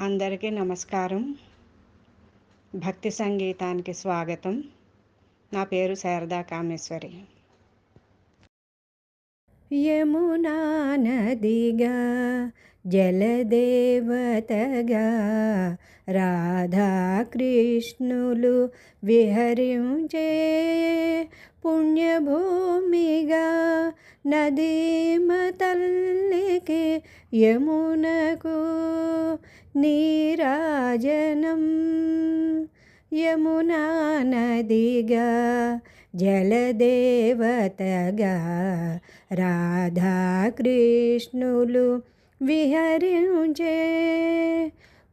అందరికీ నమస్కారం. భక్తి సంగీతానికి స్వాగతం. నా పేరు శారదా కామేశ్వరి. యమునా నదిగా జలదేవతగా రాధాకృష్ణులు విహరించే పుణ్యభూమిగా నదీమ తల్లికి యమునకు నీరాజనం. యమునా నదిగా జలదేవతగా రాధాకృష్ణులు విహరించే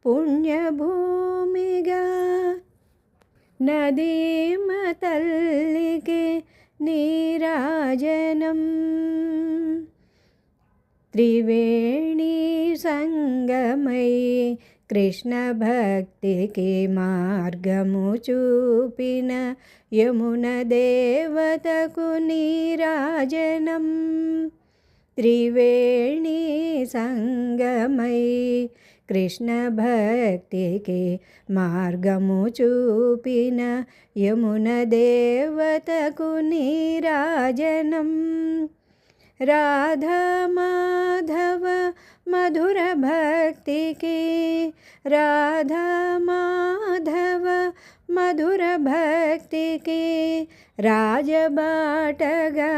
పుణ్యభూమిగా నదీమ తల్లికి నీరాజనం. త్రివేణి సంగమై కృష్ణ భక్తికి మార్గము చూపిన యమున దేవతకు నీరాజనం. త్రివేణి సంగమై కృష్ణ భక్తికి మార్గము చూపిన యమున దేవతకు నీరాజనం. రాధా మాధవ మధుర భక్తికి రాధా మాధవ మధుర భక్తికి రాజబాటగా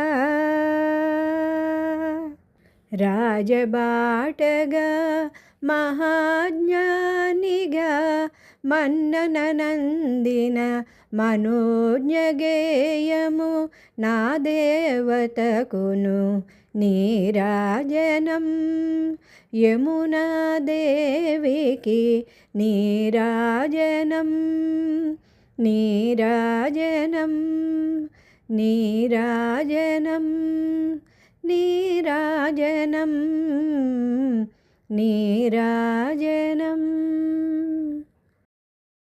మహాజ్ఞానిగా మన్ననందిన మనోజ్ఞగేయము నా దేవతకును నీరాజనం. యమునా దేవికి నీరాజనం. నీరాజనం నీరాజనం నీరాజనం నీరాజనం.